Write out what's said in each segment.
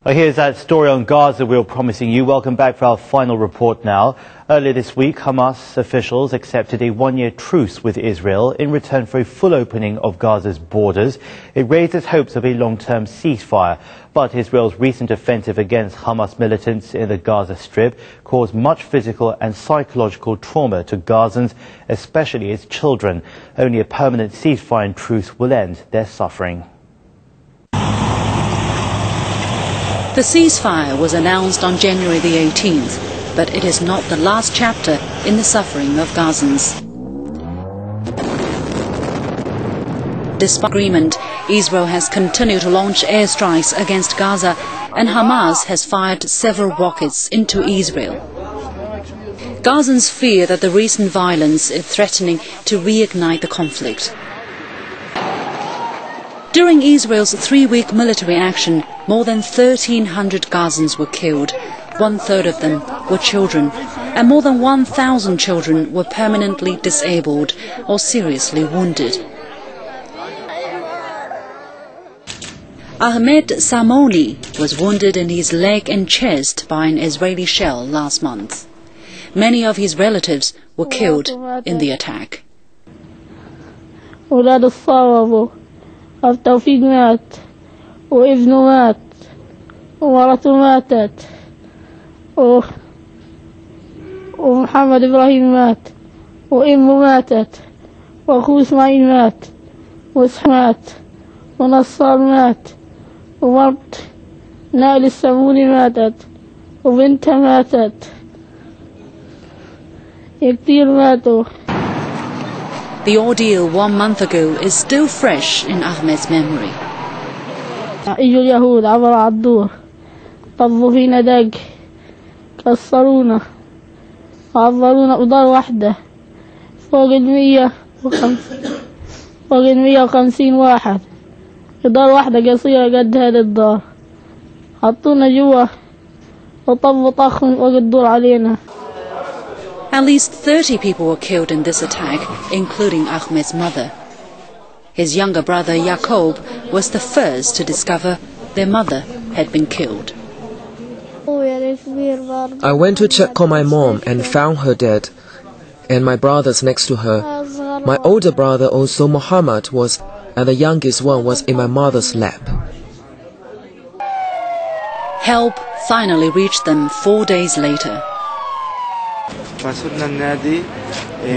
Well, here's that story on Gaza we were promising you. Welcome back for our final report now. Earlier this week, Hamas officials accepted a one-year truce with Israel in return for a full opening of Gaza's borders. It raises hopes of a long-term ceasefire. But Israel's recent offensive against Hamas militants in the Gaza Strip caused much physical and psychological trauma to Gazans, especially its children. Only a permanent ceasefire and truce will end their suffering. The ceasefire was announced on January the 18th, but it is not the last chapter in the suffering of Gazans. Despite agreement, Israel has continued to launch airstrikes against Gaza, and Hamas has fired several rockets into Israel. Gazans fear that the recent violence is threatening to reignite the conflict. During Israel's 3-week military action, more than 1,300 Gazans were killed. 1/3 of them were children, and more than 1,000 children were permanently disabled or seriously wounded. Ahmed Samoni was wounded in his leg and chest by an Israeli shell last month. Many of his relatives were killed in the attack. التوفيق مات وابنه مات ومراته ماتت ومحمد إبراهيم مات وأمه ماتت وأخوه إسماعيل مات وإسحاق مات ونصار مات ومرت نائل السموني ماتت وبنتها ماتت كتير ماتوا. The ordeal 1 month ago is still fresh in Ahmed's memory. اجوا اليهود عبر عالدور طبوا فينا دق كسرونا عبرونا بضر واحدة فوق 150 واحد دار واحدة قصيرة قد هذا الدار حطونا جوا وطبوا طخ فوق الدور علينا. At least 30 people were killed in this attack, including Ahmed's mother. His younger brother Jacob was the first to discover their mother had been killed. I went to check on my mom and found her dead, and my brothers next to her. My older brother, also Muhammad, and the youngest one was in my mother's lap. Help finally reached them 4 days later.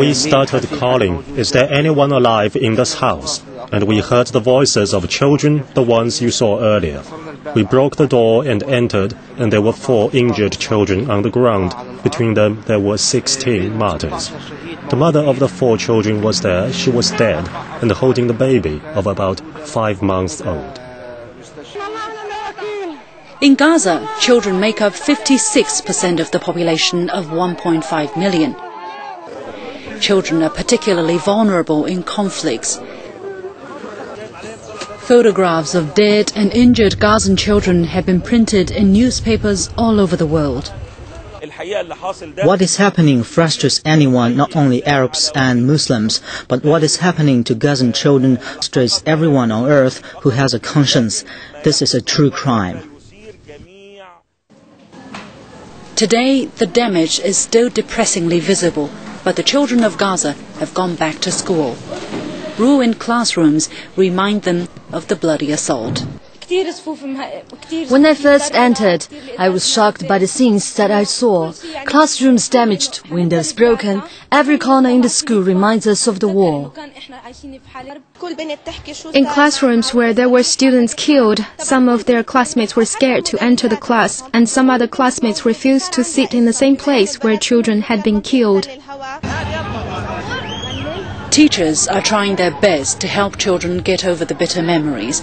We started calling, "Is there anyone alive in this house?" And we heard the voices of children, the ones you saw earlier. We broke the door and entered, and there were 4 injured children on the ground. Between them, there were 16 martyrs. The mother of the 4 children was there. She was dead and holding the baby of about 5 months old. In Gaza, children make up 56% of the population of 1.5 million. Children are particularly vulnerable in conflicts. Photographs of dead and injured Gazan children have been printed in newspapers all over the world. What is happening frustrates anyone, not only Arabs and Muslims, but what is happening to Gazan children frustrates everyone on earth who has a conscience. This is a true crime. Today, the damage is still depressingly visible, but the children of Gaza have gone back to school. Ruined classrooms remind them of the bloody assault. When I first entered, I was shocked by the scenes that I saw. Classrooms damaged, windows broken. Every corner in the school reminds us of the war. In classrooms where there were students killed, some of their classmates were scared to enter the class, and some other classmates refused to sit in the same place where children had been killed. Teachers are trying their best to help children get over the bitter memories,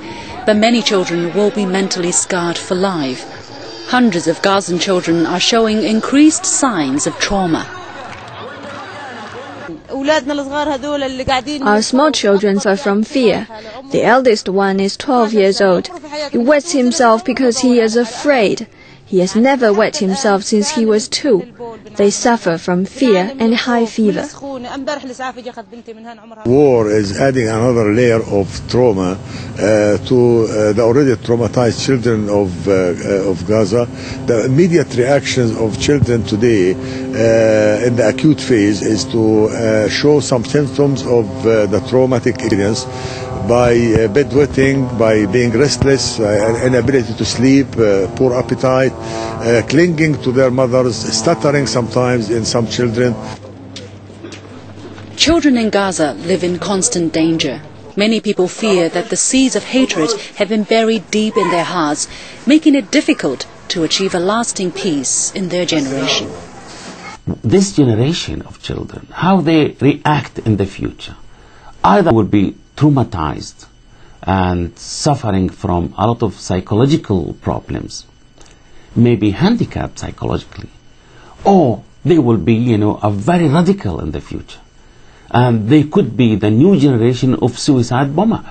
but many children will be mentally scarred for life. Hundreds of Gazan children are showing increased signs of trauma. Our small children are from fear. The eldest one is 12 years old. He wets himself because he is afraid. He has never wet himself since he was 2. They suffer from fear and high fever. War is adding another layer of trauma to the already traumatized children of Gaza. The immediate reactions of children today in the acute phase is to show some symptoms of the traumatic experience by bedwetting, by being restless, inability to sleep, poor appetite, clinging to their mothers, stuttering sometimes in some children. Children in Gaza live in constant danger. Many people fear that the seeds of hatred have been buried deep in their hearts, making it difficult to achieve a lasting peace in their generation. This generation of children, how they react in the future, either would be traumatized and suffering from a lot of psychological problems, maybe handicapped psychologically, or they will be, a very radical in the future. And they could be the new generation of suicide bomber.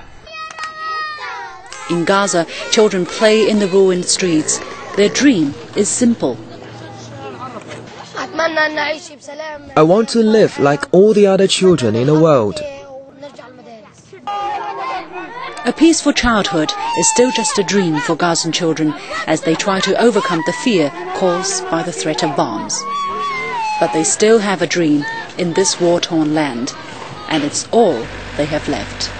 In Gaza, children play in the ruined streets. Their dream is simple. I want to live like all the other children in the world. A peaceful childhood is still just a dream for Gazan children as they try to overcome the fear caused by the threat of bombs. But they still have a dream in this war-torn land, and it's all they have left.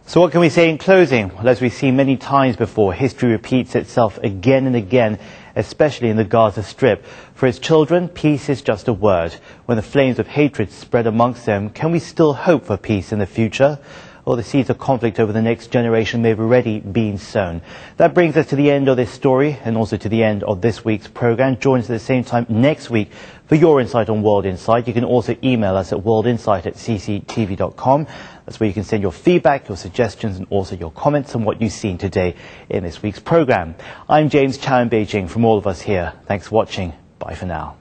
So what can we say in closing? Well, as we've seen many times before, history repeats itself again and again, especially in the Gaza Strip. For its children, peace is just a word. When the flames of hatred spread amongst them, can we still hope for peace in the future? Or the seeds of conflict over the next generation may have already been sown. That brings us to the end of this story and also to the end of this week's programme. Join us at the same time next week for your insight on World Insight. You can also email us at worldinsight@cctv.com. That's where you can send your feedback, your suggestions and also your comments on what you've seen today in this week's programme. I'm James Chow in Beijing. From all of us here, thanks for watching. Bye for now.